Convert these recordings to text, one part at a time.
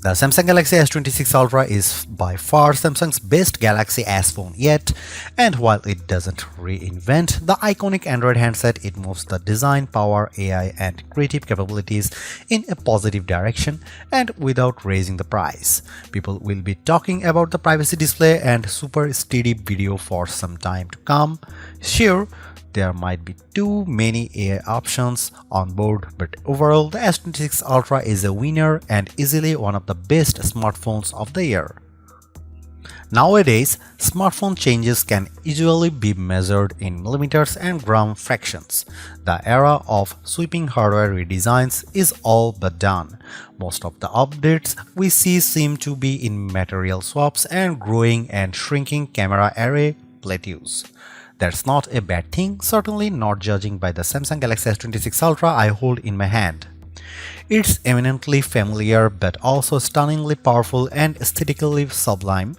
The Samsung Galaxy S26 Ultra is by far Samsung's best Galaxy S phone yet, and while it doesn't reinvent the iconic Android handset, it moves the design, power, AI, and creative capabilities in a positive direction and without raising the price. People will be talking about the privacy display and super steady video for some time to come. Sure, there might be too many AI options on board, but overall the S26 Ultra is a winner and easily one of the best smartphones of the year. Nowadays, smartphone changes can usually be measured in millimeters and gram fractions. The era of sweeping hardware redesigns is all but done. Most of the updates we see seem to be in material swaps and growing and shrinking camera array plateaus. That's not a bad thing, certainly not judging by the Samsung Galaxy S26 Ultra I hold in my hand. It's eminently familiar but also stunningly powerful and aesthetically sublime,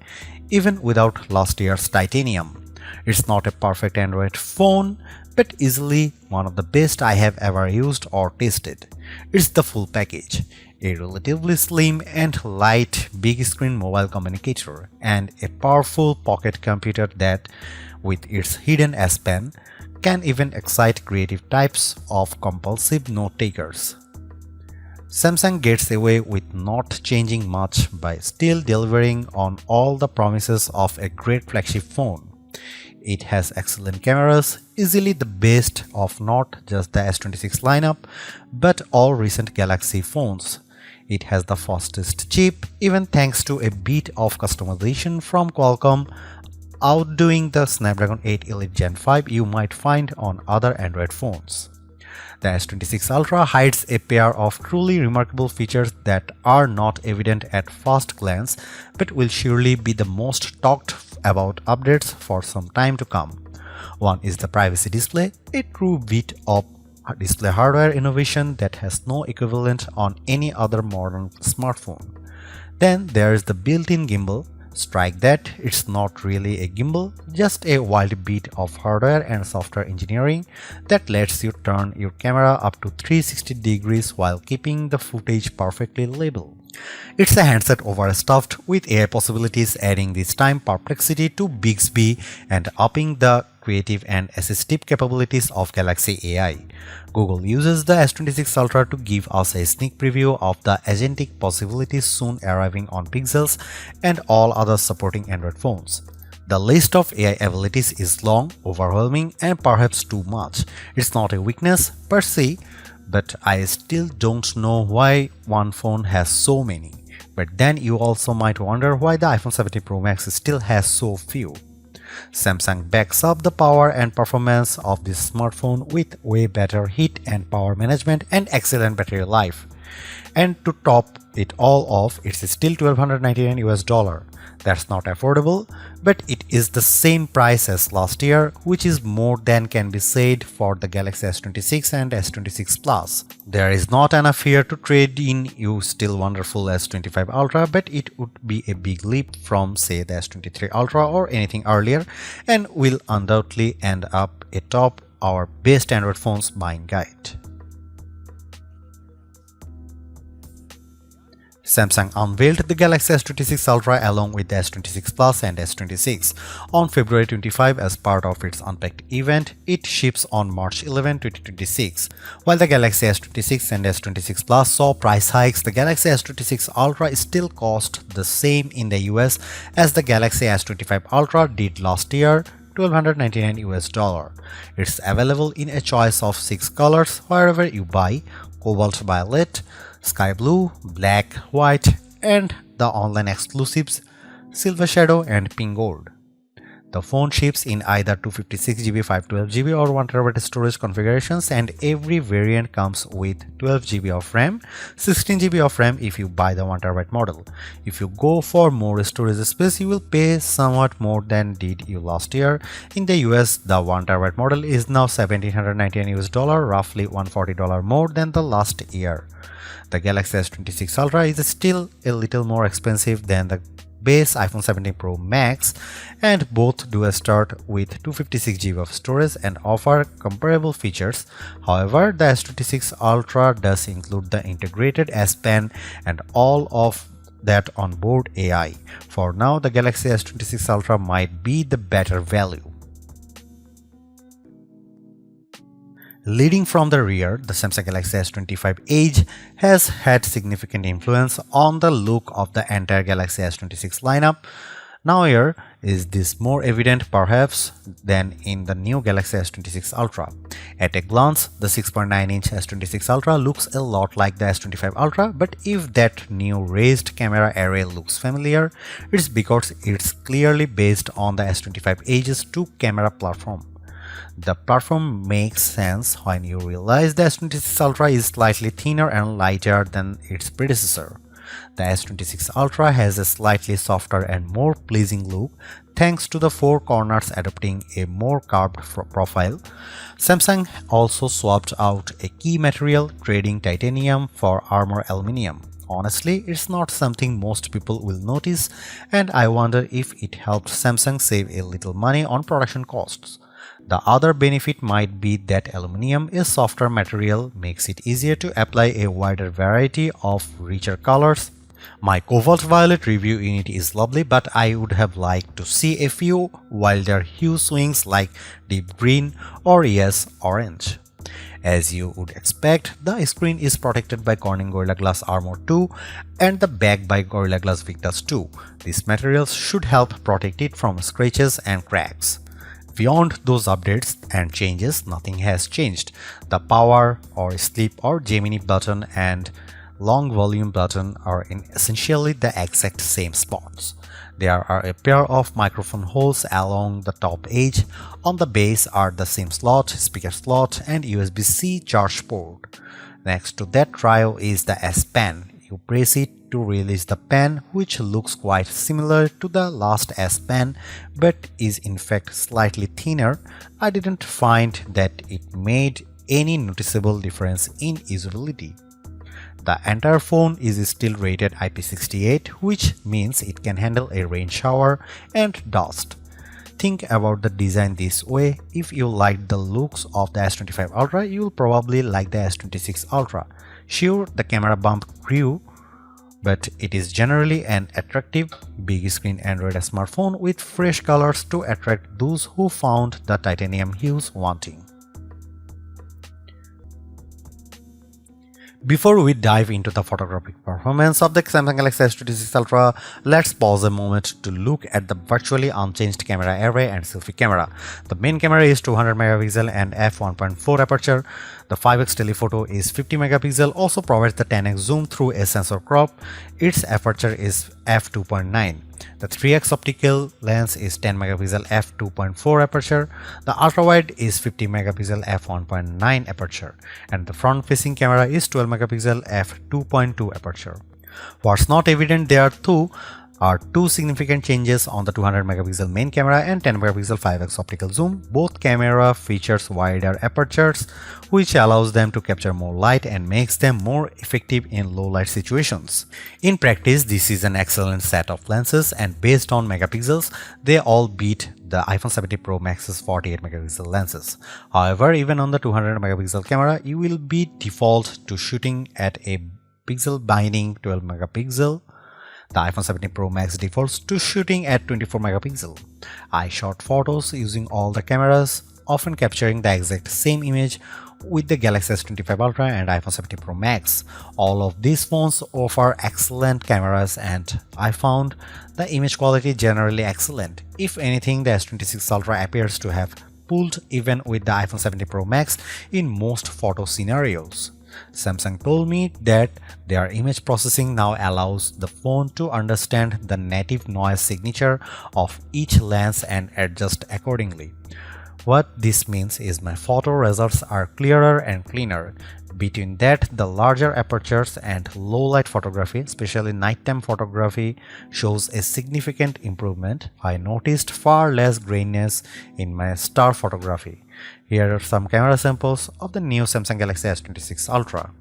even without last year's titanium. It's not a perfect Android phone, but easily one of the best I have ever used or tested. It's the full package. A relatively slim and light big screen mobile communicator, and a powerful pocket computer that, with its hidden S Pen, can even excite creative types of compulsive note-takers. Samsung gets away with not changing much by still delivering on all the promises of a great flagship phone. It has excellent cameras, easily the best of not just the S26 lineup, but all recent Galaxy phones. It has the fastest chip, even thanks to a bit of customization from Qualcomm, outdoing the Snapdragon 8 Elite Gen 5 you might find on other Android phones. The S26 Ultra hides a pair of truly remarkable features that are not evident at first glance, but will surely be the most talked about updates for some time to come. One is the privacy display, a true bit of display hardware innovation that has no equivalent on any other modern smartphone. Then there is the built-in gimbal. Strike that, it's not really a gimbal, just a wild bit of hardware and software engineering that lets you turn your camera up to 360 degrees while keeping the footage perfectly labeled. It's a handset overstuffed with AI possibilities, adding this time perplexity to Bixby and upping the creative and assistive capabilities of Galaxy AI. Google uses the S26 Ultra to give us a sneak preview of the agentic possibilities soon arriving on Pixels and all other supporting Android phones. The list of AI abilities is long, overwhelming, and perhaps too much. It's not a weakness per se, but I still don't know why one phone has so many. But then you also might wonder why the iPhone 17 Pro Max still has so few. Samsung backs up the power and performance of this smartphone with way better heat and power management and excellent battery life. And to top it all off, it's still $1,299 US. That's not affordable, but it is the same price as last year, which is more than can be said for the Galaxy S26 and S26 Plus. There is not enough here to trade in your still wonderful S25 Ultra, but it would be a big leap from, say, the S23 Ultra or anything earlier, and will undoubtedly end up atop our best Android phones buying guide. Samsung unveiled the Galaxy S26 Ultra along with the S26 Plus and S26 on February 25 as part of its Unpacked event. It ships on March 11, 2026. While the Galaxy S26 and S26 Plus saw price hikes, the Galaxy S26 Ultra still cost the same in the US as the Galaxy S25 Ultra did last year, $1,299 US. It's available in a choice of 6 colors wherever you buy: cobalt violet, sky blue, black, white, and the online exclusives silver shadow and pink gold. The phone ships in either 256GB, 512GB or 1TB storage configurations, and every variant comes with 12GB of RAM, 16GB of RAM if you buy the 1TB model. If you go for more storage space, you will pay somewhat more than did you last year. In the US, the 1TB model is now $1,799 US, roughly $140 more than the last year. The Galaxy S26 Ultra is still a little more expensive than the base iPhone 17 Pro Max, and both do start with 256GB of storage and offer comparable features. However, the S26 Ultra does include the integrated S Pen and all of that onboard AI. For now, the Galaxy S26 Ultra might be the better value. Leading from the rear, the Samsung Galaxy S25 Edge has had significant influence on the look of the entire Galaxy S26 lineup. Now here is this more evident perhaps than in the new Galaxy S26 Ultra. At a glance, the 6.9-inch S26 Ultra looks a lot like the S25 Ultra, but if that new raised camera array looks familiar, it's because it's clearly based on the S25 Edge's 2-camera platform. The platform makes sense when you realize the S26 Ultra is slightly thinner and lighter than its predecessor. The S26 Ultra has a slightly softer and more pleasing look thanks to the 4 corners adopting a more curved profile. Samsung also swapped out a key material, trading titanium for armor aluminum. Honestly, it's not something most people will notice, and I wonder if it helped Samsung save a little money on production costs. The other benefit might be that aluminum is softer material, makes it easier to apply a wider variety of richer colors. My cobalt violet review unit is lovely, but I would have liked to see a few wilder hue swings like deep green or yes, orange. As you would expect, the screen is protected by Corning Gorilla Glass Armor 2 and the back by Gorilla Glass Victus 2. These materials should help protect it from scratches and cracks. Beyond those updates and changes, nothing has changed. The power or sleep or Gemini button and long volume button are in essentially the exact same spots. There are a pair of microphone holes along the top edge. On the base are the SIM slot, speaker slot, and USB-C charge port. Next to that trio is the S Pen. You press it to release the pen, which looks quite similar to the last S Pen but is in fact slightly thinner. I didn't find that it made any noticeable difference in usability. The entire phone is still rated IP68, which means it can handle a rain shower and dust. Think about the design this way. If you liked the looks of the S25 Ultra, you'll probably like the S26 Ultra. Sure, the camera bump grew, but it is generally an attractive, big screen Android smartphone with fresh colors to attract those who found the titanium hues wanting. Before we dive into the photographic performance of the Samsung Galaxy S26 Ultra, let's pause a moment to look at the virtually unchanged camera array and selfie camera. The main camera is 200 megapixel and f1.4 aperture. The 5x telephoto is 50 megapixel, also provides the 10x zoom through a sensor crop. Its aperture is f2.9. The 3x optical lens is 10 megapixel f2.4 aperture. The ultra-wide is 50 megapixel f1.9 aperture, and the front-facing camera is 12 megapixel f2.2 aperture. What's not evident there are two significant changes on the 200 megapixel main camera and 10 megapixel 5x optical zoom. Both camera features wider apertures, which allows them to capture more light and makes them more effective in low light situations. In practice, this is an excellent set of lenses, and based on megapixels, they all beat the iPhone 17 Pro Max's 48 megapixel lenses. However, even on the 200 megapixel camera, you will be default to shooting at a pixel binding 12 megapixel. The iPhone 17 Pro Max defaults to shooting at 24 megapixel. I shot photos using all the cameras, often capturing the exact same image with the Galaxy S25 Ultra and iPhone 17 Pro Max. All of these phones offer excellent cameras, and I found the image quality generally excellent. If anything, the S26 Ultra appears to have pulled even with the iPhone 17 Pro Max in most photo scenarios. Samsung told me that their image processing now allows the phone to understand the native noise signature of each lens and adjust accordingly. What this means is my photo results are clearer and cleaner. Between that, the larger apertures and low light photography, especially nighttime photography, shows a significant improvement. I noticed far less graininess in my star photography. Here are some camera samples of the new Samsung Galaxy S26 Ultra.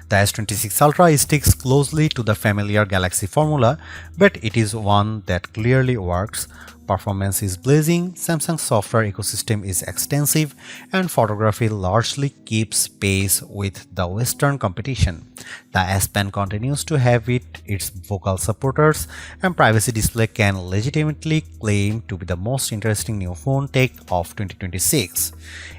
The S26 Ultra sticks closely to the familiar Galaxy formula, but it is one that clearly works. Performance is blazing, Samsung's software ecosystem is extensive, and photography largely keeps pace with the Western competition. The S Pen continues to have its vocal supporters, and Privacy Display can legitimately claim to be the most interesting new phone tech of 2026.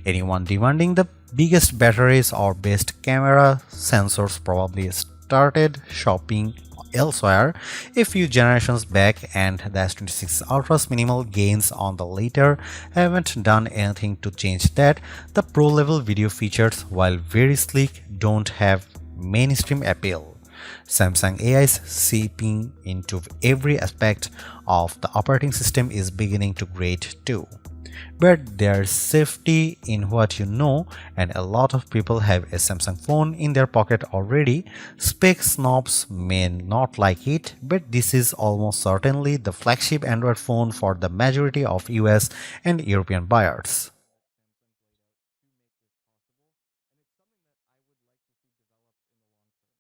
Anyone demanding the biggest batteries or best camera sensors probably started shopping elsewhere a few generations back, and the S26 Ultra's minimal gains on the later haven't done anything to change that. The pro-level video features, while very sleek, don't have mainstream appeal. Samsung AI's seeping into every aspect of the operating system is beginning to grate too. But there's safety in what you know, and a lot of people have a Samsung phone in their pocket already. Spec snobs may not like it, but this is almost certainly the flagship Android phone for the majority of US and European buyers.